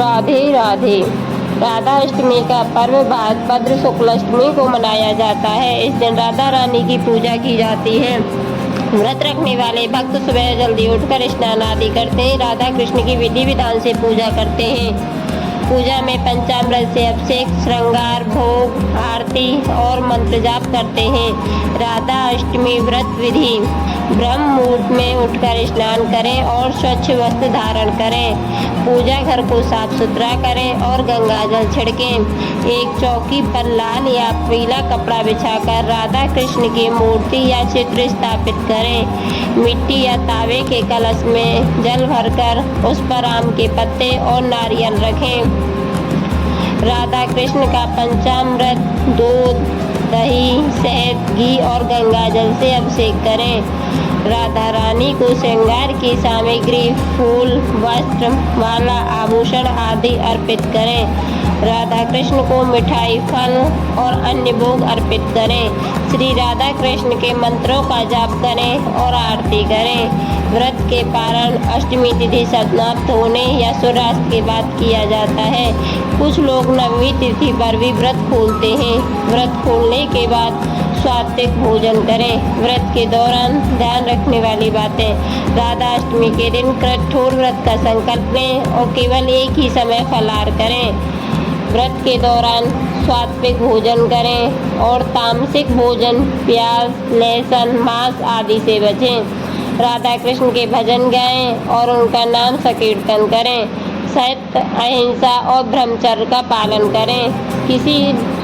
राधे राधे। राधा अष्टमी का पर्व भाद्रपद शुक्ल अष्टमी को मनाया जाता है। इस दिन राधा रानी की पूजा की जाती है। व्रत रखने वाले भक्त सुबह जल्दी उठकर स्नान आदि करते हैं। राधा कृष्ण की विधि विधान से पूजा करते हैं। पूजा में पंचामृत से अभिषेक, श्रृंगार, भोग, आरती और मंत्र जाप करते हैं। राधा अष्टमी व्रत विधि: ब्रह्म मुहूर्त में उठकर स्नान करें और स्वच्छ वस्त्र धारण करें। पूजा घर को साफ सुथरा करें और गंगा जल छिड़कें। एक चौकी पर लाल या पीला कपड़ा बिछाकर राधा कृष्ण की मूर्ति या चित्र स्थापित करें। मिट्टी या तावे के कलश में जल भरकर उस पर आम के पत्ते और नारियल रखें। राधा कृष्ण का पंचामृत, दूध, दही, शहद, घी और गंगा जल से अभिषेक करें। राधा रानी को श्रृंगार की सामग्री, फूल, वस्त्र, माला, आभूषण आदि अर्पित करें। राधा कृष्ण को मिठाई, फल और अन्य भोग अर्पित करें। श्री राधा कृष्ण के मंत्रों का जाप करें और आरती करें। व्रत के पारण अष्टमी तिथि समाप्त होने या सूर्यास्त के बाद किया जाता है। कुछ लोग नवमी तिथि पर भी व्रत खोलते हैं। व्रत खोलने के बाद सात्विक भोजन करें। व्रत के दौरान ध्यान रखने वाली बातें: राधा अष्टमी के दिन कठोर व्रत का संकल्प लें और केवल एक ही समय फलाहार करें। व्रत के दौरान सात्विक भोजन करें और तामसिक भोजन, प्याज, लहसुन, मांस आदि से बचें। राधा कृष्ण के भजन गाएं और उनका नाम संकीर्तन करें। सत्य, अहिंसा और ब्रह्मचर्य का पालन करें। किसी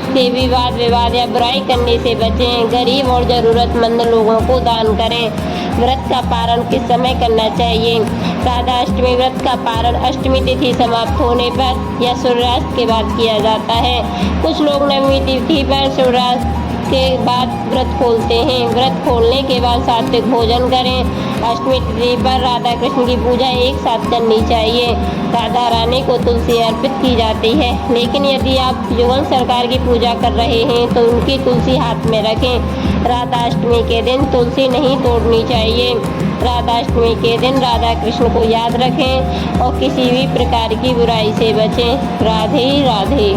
से विवाद या बुराई करने से बचें। गरीब और ज़रूरतमंद लोगों को दान करें। व्रत का पारण किस समय करना चाहिए? राधा अष्टमी व्रत का पारण अष्टमी तिथि समाप्त होने पर या सूर्यास्त के बाद किया जाता है। कुछ लोग नवमी तिथि पर सूर्यास्त के बाद व्रत खोलते हैं। व्रत खोलने के बाद सात्विक भोजन करें। अष्टमी तिथि पर राधा कृष्ण की पूजा एक साथ करनी चाहिए। राधा रानी को तुलसी अर्पित की जाती है, लेकिन यदि आप युगल सरकार की पूजा कर रहे हैं तो उनकी तुलसी हाथ में रखें। राधा अष्टमी के दिन तुलसी नहीं तोड़नी चाहिए। राधा अष्टमी के दिन राधा कृष्ण को याद रखें और किसी भी प्रकार की बुराई से बचें। राधे राधे।